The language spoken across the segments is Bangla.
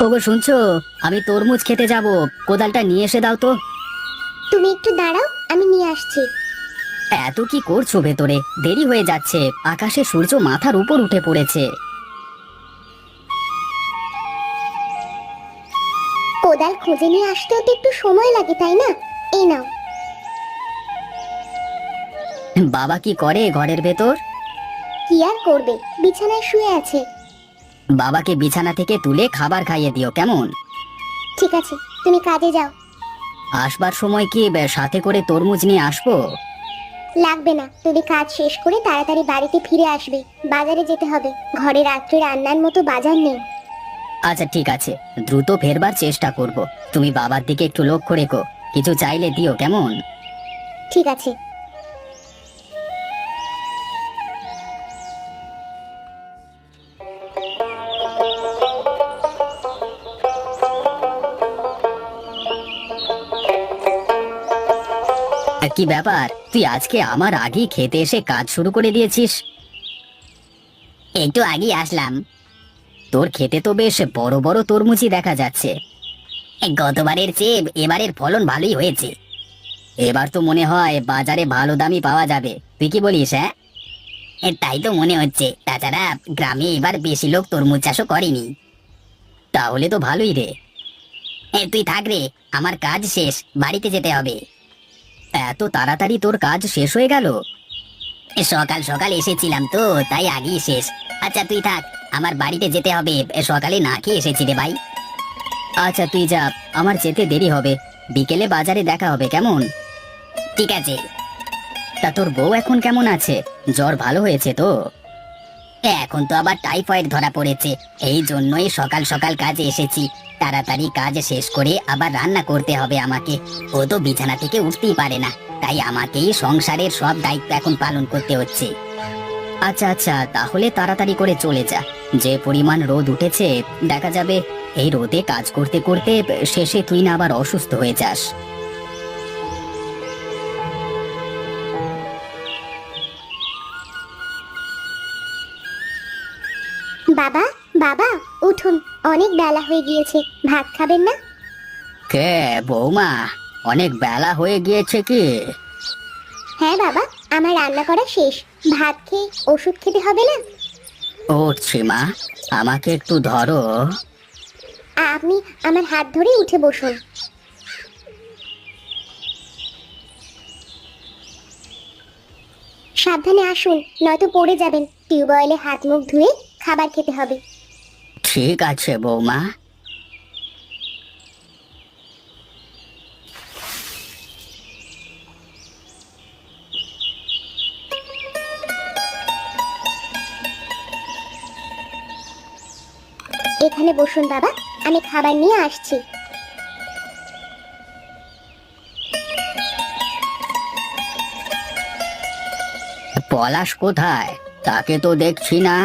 ওগো শুনছো? আমি তরমুজ খেতে যাব, কোদালটা নিয়ে এসে দাও তো। তুমি একটু দাঁড়াও, আমি নিয়ে আসছি। এত কি করছো ভেতরে? দেরি হয়ে যাচ্ছে, আকাশে সূর্য মাথার উপর উঠে পড়েছে। কোদাল খুঁজে নিয়ে আসতেও তো একটু সময় লাগে, তাই না? এই নাও। বাবা কি করে ঘরের ভেতর? কি আর করবে, বিছানায় শুয়ে আছে। বাবাকে বিছানা থেকে তুলে খাবার খাইয়ে দিও, কেমন? ঠিক আছে, তুমি কাজে যাও। আসবার সময় কি সাথে করে তরমুজ নিয়ে আসবো? লাগবে না, তুমি কাজ শেষ করে তাড়াতাড়ি বাড়িতে ফিরে আসবে। বাজারে যেতে হবে, ঘরে রাত্রে রান্নার মতো বাজার নেই। আচ্ছা ঠিক আছে, দ্রুত ফেরবার চেষ্টা করব। তুমি বাবার দিকে একটু লক্ষ্য রেখো, কিছু চাইলে দিও, কেমন? ঠিক আছে। কি ব্যাপার, তুই আজকে আমার আগেই খেতে এসে কাজ শুরু করে দিয়েছিস? একটু আগেই আসলাম। তোর খেতে তো বেশ বড় বড় তরমুজই দেখা যাচ্ছে। গতবারের চেয়ে এবারের ফলন ভালোই হয়েছে। এবার তো মনে হয় বাজারে ভালো দামই পাওয়া যাবে, তুই কি বলিস? হ্যাঁ, তাই তো মনে হচ্ছে। তাছাড়া গ্রামে এবার বেশি লোক তরমুজ চাষও করেনি। তাহলে তো ভালোই রে। তুই থাক রে, আমার কাজ শেষ, বাড়িতে যেতে হবে। এত তাড়াতাড়ি তোর কাজ শেষ হয়ে গেল? সকাল সকাল এসেছিলাম তো, তাই আগেই শেষ। আচ্ছা তুই থাক, আমার বাড়িতে যেতে হবে, সকালে না খেয়ে এসেছি রে ভাই। আচ্ছা তুই যা, আমার যেতে দেরি হবে। বিকেলে বাজারে দেখা হবে, কেমন? ঠিক আছে। তা তোর বউ এখন কেমন আছে? জ্বর ভালো হয়েছে তো? এখন তো আবার টাইফয়েড ধরা পড়েছে, এই জন্যই সকাল সকাল কাজে এসেছি। তাড়াতাড়ি কাজ শেষ করে আবার রান্না করতে হবে আমাকে। ও তো বিছানা থেকে উঠতেই পারে না, তাই আমাকেই সংসারের সব দায়িত্ব এখন পালন করতে হচ্ছে। আচ্ছা আচ্ছা, তাহলে তাড়াতাড়ি করে চলে যা। যে পরিমাণ রোদ উঠেছে, দেখা যাবে এই রোদে কাজ করতে করতে শেষে তুই না আবার অসুস্থ হয়ে যাস। বাবা, বাবা, উঠুন। অনেক বেলা হয়ে গিয়েছে, ভাত খাবেন না? কে বৌমা, অনেক বেলা হয়ে গিয়েছে কি? হ্যাঁ বাবা, আমার রান্না করা শেষ। ভাত খেয়ে ওষুধ খেতে হবে না? উঠছি মা, আমাকে একটু ধরো। আপনি আমার হাত ধরে উঠে বসুন। সাবধানে আসুন, নয়তো পড়ে যাবেন। টিউবওয়েলে হাত মুখ ধুয়ে খাবার খেতে হবে। ঠিক আছে বৌমা। এখানে বসুন বাবা, আমি খাবার নিয়ে আসছি। পলাশ কোথায়? তাকে তো দেখছি না।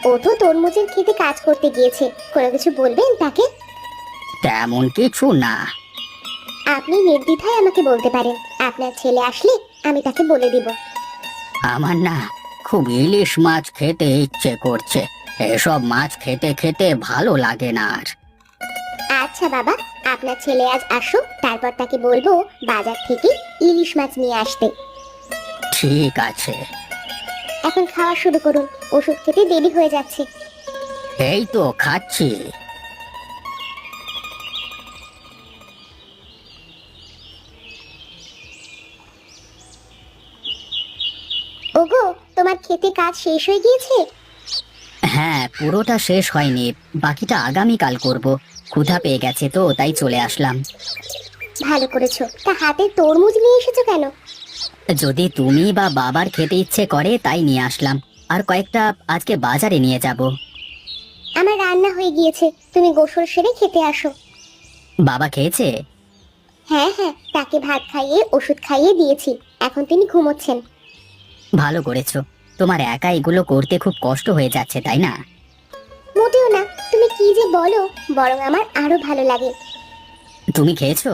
ও তো তরমুজের খেতে কাজ করতে গিয়েছে। কোনো কিছু বলবেন তাকে? তেমন কিছু না। আপনি নির্দ্বিধায় আমাকে বলতে পারেন। আপনার ছেলে আসলে আমি তাকে বলে দিব। আমার না খুব ইলিশ মাছ খেতে ইচ্ছে করছে। এসব মাছ খেতে খেতে ভালো লাগে না আর। আচ্ছা বাবা, আপনার ছেলে আজ আসুক, তারপর তাকে বলবো বাজার থেকে ইলিশ মাছ নিয়ে আসতে। ঠিক আছে। এখন খাওয়া শুরু করুন, ওষুধ খেতে দেরি হয়ে যাচ্ছে। এই তো খাচ্ছি। ওগো, তোমার খেতে কাজ শেষ হয়ে গিয়েছে? হ্যাঁ, পুরোটা শেষ হয়নি, বাকিটা আগামীকাল করব। ক্ষুধা পেয়ে গেছে তো, তাই চলে আসলাম। ভালো করেছো। তা হাতে তরমুজ নিয়ে এসেছো কেন? যদি তুমি বা বাবার খেতে ইচ্ছে করে তাই নিয়ে আসলাম। আর কয়েকটা আজকে বাজারে নিয়ে যাব। আমার রান্না হয়ে গিয়েছে, তুমি গোসল সেরে খেতে আসো। বাবা খেয়েছে? হ্যাঁ হ্যাঁ, তাকে ভাত খাইয়ে ওষুধ খাইয়ে দিয়েছি, এখন তিনি ঘুমোচ্ছেন। ভালো করেছো। তোমার একা এগুলো করতে খুব কষ্ট হয়ে যাচ্ছে, তাই না? মোটেও না, তুমি কি যে বলো, বরং আমার আরো ভালো লাগে। তুমি খেয়েছো?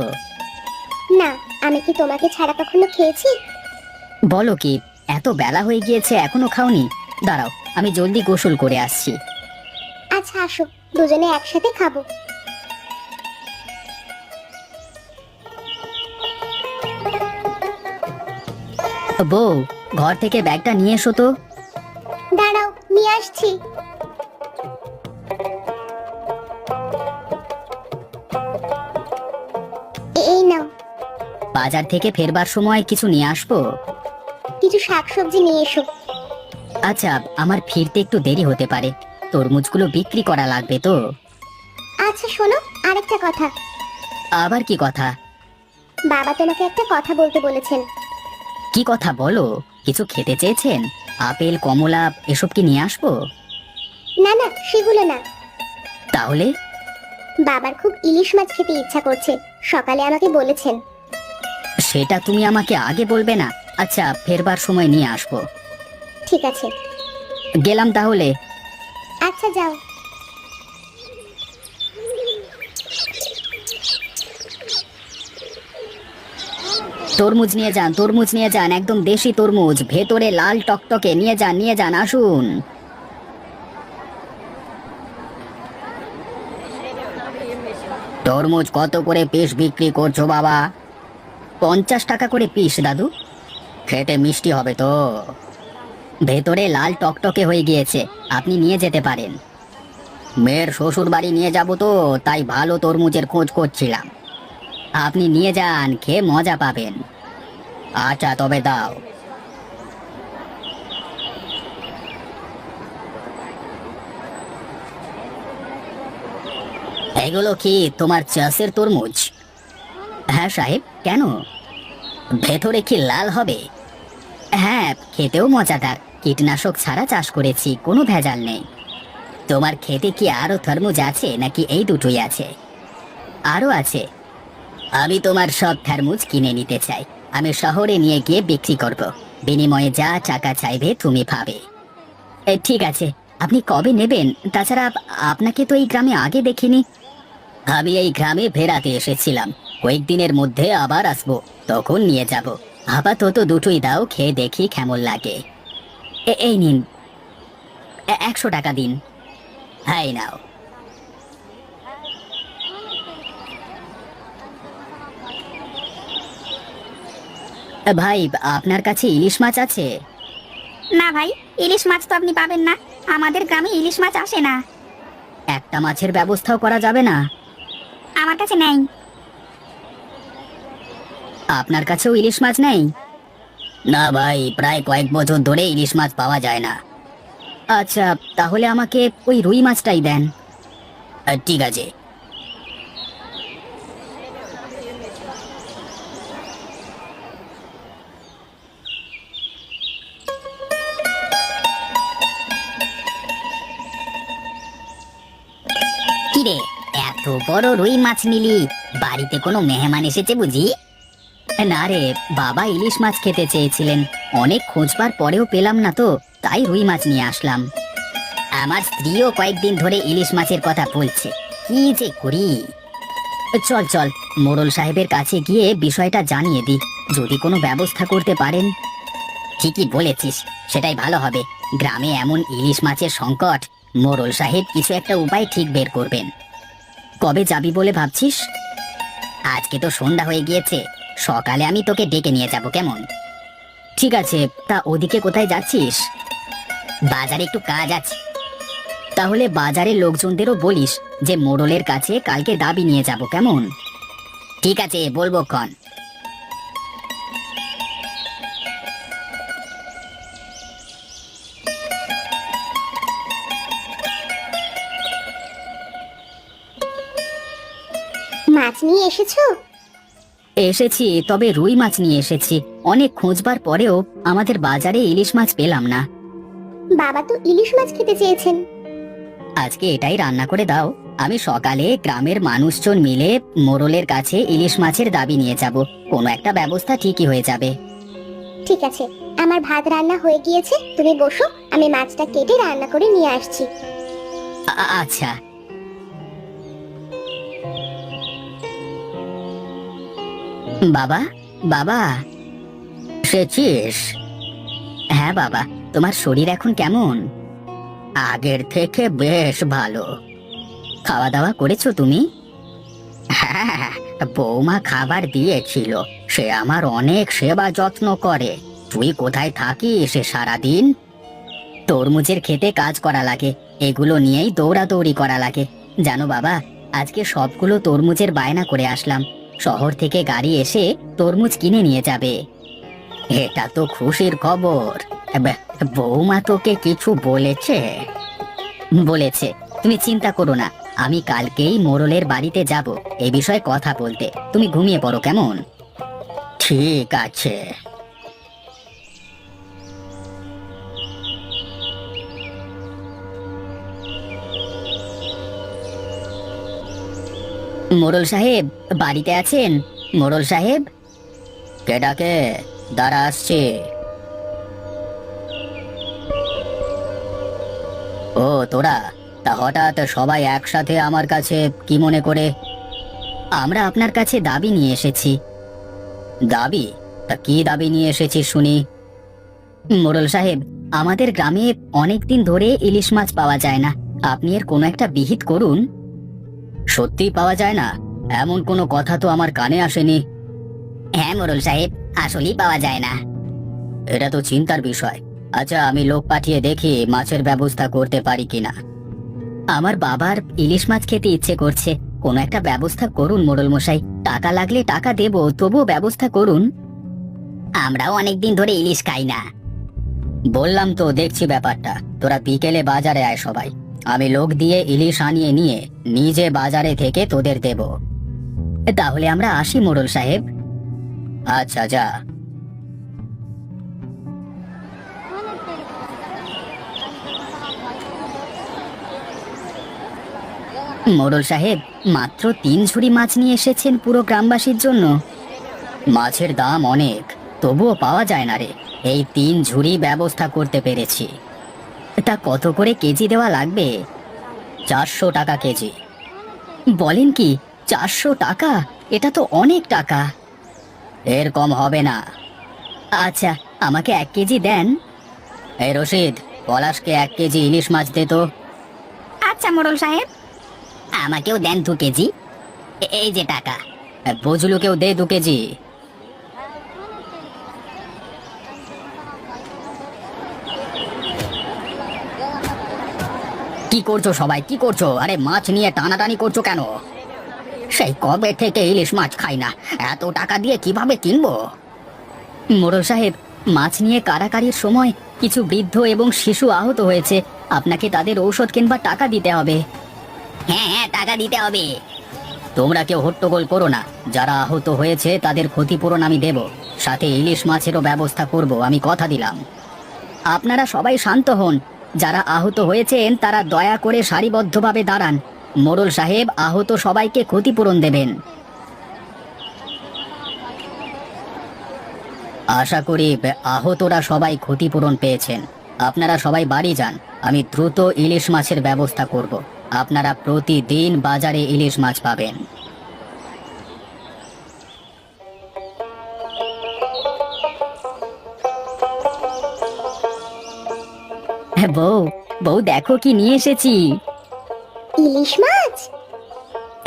না, আমি কি তোমাকে ছাড়া কখনো খেয়েছি? বলো কি, এত বেলা হয়ে গিয়েছে এখনো খাওনি? দাঁড়াও, আমি জলদি গোসল করে আসছি। আচ্ছা আসো, দুজনে একসাথে খাবো। বউ, ঘর থেকে ব্যাগটা নিয়ে এসো তো। দাঁড়াও, নিয়ে আসছি। এই নাও। বাজার থেকে ফেরবার সময় কিছু নিয়ে আসবো? কিছু শাকসবজি নিয়ে এসো। আচ্ছা, আমার ফিরতে একটু দেরি হতে পারে, তরমুজগুলো বিক্রি করা লাগবে তো। আচ্ছা শোনো, আরেকটা কথা। আবার কি কথা? বাবা তোমাকে একটা কথা বলতে বলেছেন। কি কথা বলো? কিছু খেতে চেয়েছেন? আপেল, কমলা এসব কি নিয়ে আসবো? না না, সেগুলো না। তাহলে? বাবার খুব ইলিশ মাছ খেতে ইচ্ছা করছে, সকালে আমাকে বলেছেন। সেটা তুমি আমাকে আগে বলবে না? আচ্ছা, ফেরবার সময় নিয়ে আসবো। ঠিক আছে। গেলাম তাহলে। আচ্ছা যাও। তরমুজ নিয়ে যান, তরমুজ নিয়ে যান, একদম দেশি তরমুজ, ভেতরে লাল টকটকে, নিয়ে যান নিয়ে যান, আসুন। তরমুজ কত করে পিস বিক্রি করছো বাবা? 50 টাকা করে পিস দাদু। খেতে মিষ্টি হবে তো, ভেতরে লাল টকটকে হয়ে গিয়েছে, আপনি নিয়ে যেতে পারেন। মেয়ের শ্বশুর বাড়ি নিয়ে যাব তো, তাই ভালো তরমুজের খোঁজ করছিলাম। আপনি নিয়ে যান, খেয়ে মজা পাবেন। আচ্ছা তবে দাও। এগুলো কি তোমার চাষের তরমুজ? হ্যাঁ সাহেব, কেন? ভেতরে কি লাল হবে? হ্যাঁ, খেতেও মজাদার, কীটনাশক ছাড়া চাষ করেছি, কোনো ভেজাল নেই। তোমার খেতে কি আরো তরমুজ আছে নাকি এই দুটোই আছে? আরো আছে। আমি তোমার সব তরমুজ কিনে নিতে চাই, আমি শহরে নিয়ে গিয়ে বিক্রি করব, বিনিময়ে যা টাকা চাইবে তুমি পাবে। ঠিক আছে, আপনি কবে নেবেন? তাছাড়া আপনাকে তো এই গ্রামে আগে দেখিনি। আমি এই গ্রামে বেড়াতে এসেছিলাম, কয়েকদিনের মধ্যে আবার আসবো, তখন নিয়ে যাব। আপাতত দুটোই দাও, খেয়ে দেখি কেমন লাগে। এই নিন, 100 টাকা দিন। হাই নাও। ভাই, আপনার কাছে ইলিশ মাছ আছে? না ভাই, ইলিশ মাছ তো আপনি পাবেন না, আমাদের গ্রামে ইলিশ মাছ আসে না। একটা মাছের ব্যবস্থাও করা যাবে না? আমার কাছে নেই। আপনার কাছেও ইলিশ মাছ নেই? না ভাই, প্রায় কয়েক বছর ধরে ইলিশ মাছ পাওয়া যায় না। আচ্ছা, তাহলে আমাকে ওই রুই মাছটাই দেন। ঠিক আছে। কিরে, এত বড় রুই মাছ নিলি? বাড়িতে কোনো মেহমান এসেছে বুঝি? না রে, বাবা ইলিশ মাছ খেতে চেয়েছিলেন, অনেক খোঁজবার পরেও পেলাম না তো, তাই রুই মাছ নিয়ে আসলাম। আমার স্ত্রীও কয়েকদিন ধরে ইলিশ মাছের কথা বলছে, কি যে করি। চল চল, মোড়ল সাহেবের কাছে গিয়ে বিষয়টা জানিয়ে দি, যদি কোনো ব্যবস্থা করতে পারেন। ঠিকই বলেছিস, সেটাই ভালো হবে। গ্রামে এমন ইলিশ মাছের সংকট, মোড়ল সাহেব কিছু একটা উপায় ঠিক বের করবেন। কবে যাবি বলে ভাবছিস? আজকে তো সন্ধ্যা হয়ে গিয়েছে, সকালে আমি তোকে ডেকে নিয়ে যাব, কেমন? ঠিক আছে, তা ওদিকে কোথায় যাচ্ছিস? বাজারে একটু কাজ আছে। তাহলে বাজারের লোকজনদেরও বলিস যে মোড়লের কাছে কালকে দাবি নিয়ে যাব, কেমন? ঠিক আছে, বলবো ক্ষণ। মাছ নিয়ে এসেছো? এসেছি, তবে রুই মাছ নিয়ে এসেছি। অনেক খোঁজবার পরেও আমাদের বাজারে ইলিশ মাছ পেলাম না। বাবা তো ইলিশ মাছ খেতে চেয়েছেন। আজকে এটাই রান্না করে দাও, আমি সকালে গ্রামের মানুষজন মিলে মোড়লের কাছে ইলিশ মাছের দাবি নিয়ে যাব, কোনো একটা ব্যবস্থা ঠিকই হয়ে যাবে। ঠিক আছে, আমার ভাত রান্না হয়ে গিয়েছে, তুমি বসো, আমি মাছটা কেটে রান্না করে নিয়ে আসছি। আচ্ছা। বাবা, বাবা, এসেছিস? হ্যাঁ বাবা, তোমার শরীর এখন কেমন? আগের থেকে বেশ ভালো। খাওয়া দাওয়া করেছো তুমি? হ্যাঁ, বৌমা খাবার দিয়েছিল। সে আমার অনেক সেবা যত্ন করে। তুই কোথায় থাকিস সারাদিন? তরমুজের খেতে কাজ করা লাগে, এগুলো নিয়েই দৌড়াদৌড়ি করা লাগে। জানো বাবা, আজকে সবগুলো তরমুজের বায়না করে আসলাম। শহর থেকে গাড়ি এসে তরমুজ কিনে নিয়ে যাবে। এটা তো খুশির খবর। বৌমা তোকে কিছু বলেছে? বলেছে। তুমি চিন্তা করো না, আমি কালকেই মোড়লের বাড়িতে যাব এ বিষয়ে কথা বলতে। তুমি ঘুমিয়ে পড়ো কেমন? ঠিক আছে। মোড়ল সাহেব বাড়িতে আছেন? মোড়ল সাহেব? কে ডাকে? দাঁড়া, আসছে। ও তোরা, তা হঠাৎ সবাই একসাথে আমার কাছে কি মনে করে? আমরা আপনার কাছে দাবি নিয়ে এসেছি। দাবি? তা কি দাবি নিয়ে এসেছিস শুনি? মোড়ল সাহেব, আমাদের গ্রামে অনেকদিন ধরে ইলিশ মাছ পাওয়া যায় না। আপনি এর কোনো একটা বিহিত করুন। সত্যি পাওয়া যায় না? এমন কোনো কথা তো আমার কানে আসেনি। হ্যাঁ মোড়ল সাহেব, আসলেই পাওয়া যায় না। এটা তো চিন্তার বিষয়। আচ্ছা, আমি লোক পাঠিয়ে দেখি মাছের ব্যবস্থা করতে পারি কিনা। আমার বাবার ইলিশ মাছ খেতে ইচ্ছে করছে, কোনো একটা ব্যবস্থা করুন মোড়ল মশাই। টাকা লাগলে টাকা দেব, তবুও ব্যবস্থা করুন। আমরাও অনেকদিন ধরে ইলিশ খাই না। বললাম তো, দেখছি ব্যাপারটা। তোরা বিকেলে বাজারে আয় সবাই। আমি লোক দিয়ে ইলিশ আনিয়ে নিয়ে নিজে বাজারে থেকে তোদের দেব। তাহলে আমরা আসি মোড়ল সাহেব। আচ্ছা, যা। মোড়ল সাহেব, মাত্র 3 ঝুড়ি মাছ নিয়ে এসেছেন পুরো গ্রামবাসীর জন্য। মাছের দাম অনেক, তবুও পাওয়া যায় না রে। এই 3 ঝুড়ি ব্যবস্থা করতে পেরেছি। তা কত করে কেজি দেওয়া লাগবে? 400 টাকা কেজি। বলেন কি, 400 টাকা? এটা তো অনেক টাকা। এর কম হবে না। আচ্ছা, আমাকে 1 কেজি দেন। এই রশিদ, পলাশকে 1 কেজি ইলিশ মাছ দে তো। আচ্ছা মোড়ল সাহেব। আমাকেও দেন 2 কেজি। এই যে টাকা। বজলুকেও দে 2 কেজি। কি করছো সবাই, কি করছো? আরে মাছ নিয়ে টানাটানি করছো কেন? সেই কবে থেকে ইলিশ মাছ খাই না, এত টাকা দিয়ে কিভাবে কিনবো? মোড়ল সাহেব, মাছ নিয়ে কারাকারির সময় কিছু বৃদ্ধ এবং শিশু আহত হয়েছে। আপনাকে তাদের ঔষধ কিংবা টাকা দিতে হবে। হ্যাঁ হ্যাঁ, টাকা দিতে হবে। তোমরা কেউ হট্টগোল করো না। যারা আহত হয়েছে তাদের ক্ষতিপূরণ আমি দেব, সাথে ইলিশ মাছেরও ব্যবস্থা করব, আমি কথা দিলাম। আপনারা সবাই শান্ত হন। যারা আহত হয়েছেন তারা দয়া করে সারিবদ্ধভাবে দাঁড়ান। মোড়ল সাহেব আহত সবাইকে ক্ষতিপূরণ দেবেন। আশা করি আহতরা সবাই ক্ষতিপূরণ পেয়েছেন। আপনারা সবাই বাড়ি যান, আমি দ্রুত ইলিশ মাছের ব্যবস্থা করব। আপনারা প্রতিদিন বাজারে ইলিশ মাছ পাবেন। বউ, বউ দেখো কি নিয়ে এসেছি। ইলিশ মাছ?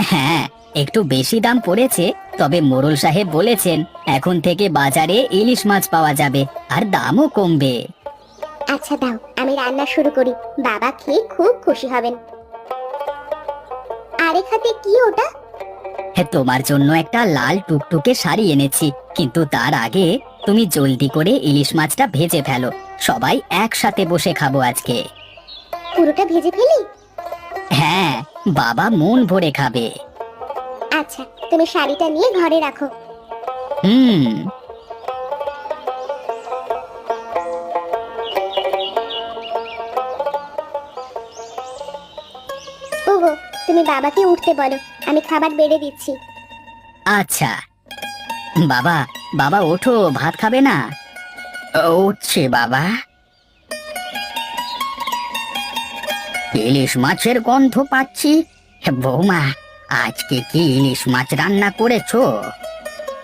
হ্যাঁ, একটু বেশি দাম পড়েছে, তবে মোড়ল সাহেব বলেছেন এখন থেকে বাজারে ইলিশ মাছ পাওয়া যাবে আর দামও কমবে। আচ্ছা দাও, আমি রান্না শুরু করি। বাবা খেয়ে খুব খুশি হবেন। আরেক হাতে কি ওটা? তোমার জন্য একটা লাল টুকটুকে শাড়ি এনেছি, কিন্তু তার আগে তুমি জলদি করে ইলিশ মাছটা ভেজে ফেলো। সবাই একসাথে বসে খাবো আজকে। পুরোটা ভেজে ফেলি? হ্যাঁ, বাবা মন ভরে খাবে। আচ্ছা, তুমি শাড়িটা নিয়ে ঘরে রাখো। হুম। ওগো, তুমি বাবাকে উঠতে বলো, আমি খাবার বেড়ে দিচ্ছি। আচ্ছা। বাবা, বাবা ওঠো, ভাত খাবে না? উঠছে বাবা। ইলিশ মাছের গন্ধ পাচ্ছি। বৌমা, আজকে কি ইলিশ মাছ রান্না করেছো?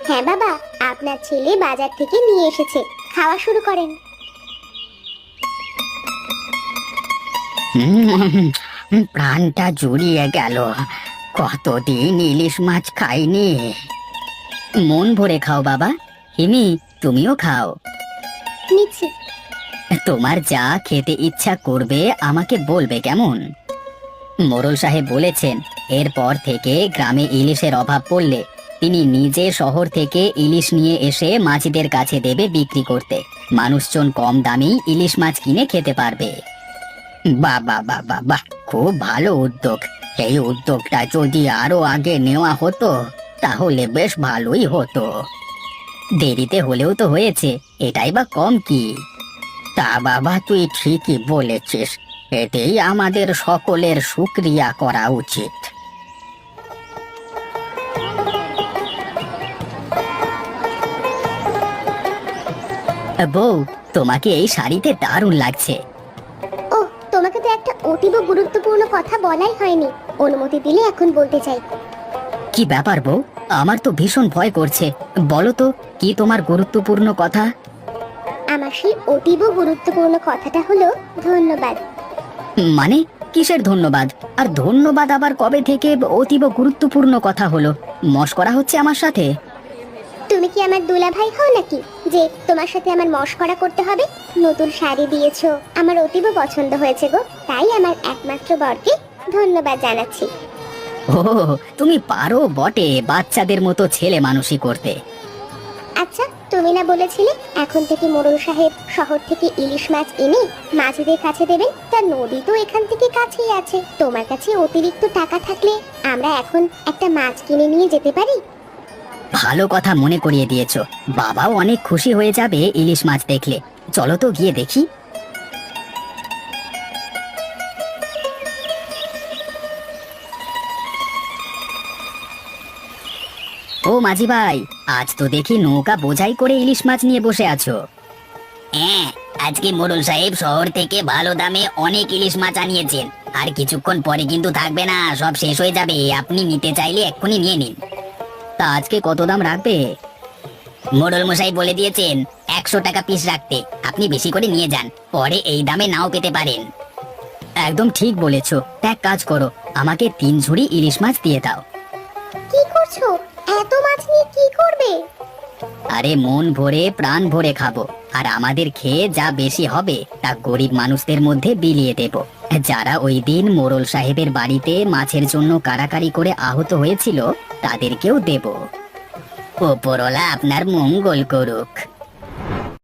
হ্যাঁ বাবা, আপনার ছেলে বাজার থেকে নিয়ে এসেছে, খাওয়া শুরু করেন। প্রাণটা জুড়িয়ে গেল। কতদিন ইলিশ মাছ খাইনি। মন ভরে খাও বাবা। হিমি, তুমিও খাও। নিচ্ছি। তোমার যা খেতে ইচ্ছা করবে আমাকে বলবে, কেমন? মোড়ল সাহেব বলেছেন এরপর থেকে গ্রামে ইলিশের অভাব পড়লে তিনি নিজে শহর থেকে ইলিশ নিয়ে এসে মাঝিদের কাছে দেবে বিক্রি করতে। মানুষজন কম দামেই ইলিশ মাছ কিনে খেতে পারবে। বাহ বাহ বাহ বাহ বাহ, খুব ভালো উদ্যোগ। এই উদ্যোগটা যদি আরো আগে নেওয়া হতো তাহলে বেশ ভালোই হতো। দেরিতে হলেও তো হয়েছে, এটাই বা কম কি? তা বাবা, তুই ঠিকই বলেছিস। এতেই আমাদের সকলের শুকরিয়া করা উচিত। বউ, তোমাকে এই শাড়িতে দারুণ লাগছে। ও, তোমাকে তো একটা অতীব গুরুত্বপূর্ণ কথা বলাই হয়নি। অনুমতি দিলে এখন বলতে চাই। কি ব্যাপার বউ? আমার তো ভীষণ ভয় করছে। বলো তো, কি তোমার গুরুত্বপূর্ণ কথা? আমার সেই অতীব গুরুত্বপূর্ণ কথাটা হলো ধন্যবাদ। মানে কিসের ধন্যবাদ? আর ধন্যবাদ আবার কবে থেকে অতীব গুরুত্বপূর্ণ কথা হলো? মশকরা হচ্ছে আমার সাথে? তুমি কি আমার দুলাভাই হও নাকি যে তোমার সাথে আমার মশকরা করতে হবে? নতুন শাড়ি দিয়েছো, আমার অতীব পছন্দ হয়েছে গো। তাই আমার একমাত্র বরকে ধন্যবাদ জানাচ্ছি। ও, তুমি পারো বটে বাচ্চাদের মতো ছেলে মানুষই করতে। আচ্ছা, তুমি না বলেছিলে এখন থেকে মোড়ল সাহেব শহর থেকে ইলিশ মাছ এনে মাঝিদের কাছে দেবেন? তা নদী তো এখান থেকে কাছেই আছে। তোমার কাছে অতিরিক্ত টাকা থাকলে আমরা এখন একটা মাছ কিনে নিয়ে যেতে পারি। ভালো কথা মনে করিয়ে দিয়েছো। বাবাও অনেক খুশি হয়ে যাবে ইলিশ মাছ দেখলে। চলো তো গিয়ে দেখি। ও মাঝি ভাই, আজ তো দেখি নৌকা বোঝাই করে ইলিশ মাছ নিয়ে বসে আছো। হ্যাঁ, আজকে মোড়ল সাহেব শহর থেকে ভালো দামে অনেক ইলিশ মাছ আনিয়েছেন। আর কিছুক্ষণ পরে কিন্তু থাকবে না, সব শেষ হয়ে যাবে। আপনি নিতে চাইলে এক্ষুনি নিয়ে নিন। তা আজকে কত দাম রাখবে? মোড়ল মশাই বলে দিয়েছেন 100 টাকা পিস রাখতে। আপনি বেশি করে নিয়ে যান, পরে এই দামে নাও পেতে পারেন। একদম ঠিক বলেছো। এক কাজ করো, আমাকে 3 ঝুড়ি ইলিশ মাছ দিয়ে দাও। কি করছো? এত মাছ নিয়ে কি করবে? আরে মন ভরে প্রাণ ভরে খাবো। আর আমাদের খেয়ে যা বেশি হবে তা গরিব মানুষদের মধ্যে বিলিয়ে দেব, যারা ওই দিন মোড়ল সাহেবের বাড়িতে মাছের জন্য কারাকারি করে আহত হয়েছিল তাদেরকেও দেব। ওপরওয়ালা আপনার মঙ্গল করুক।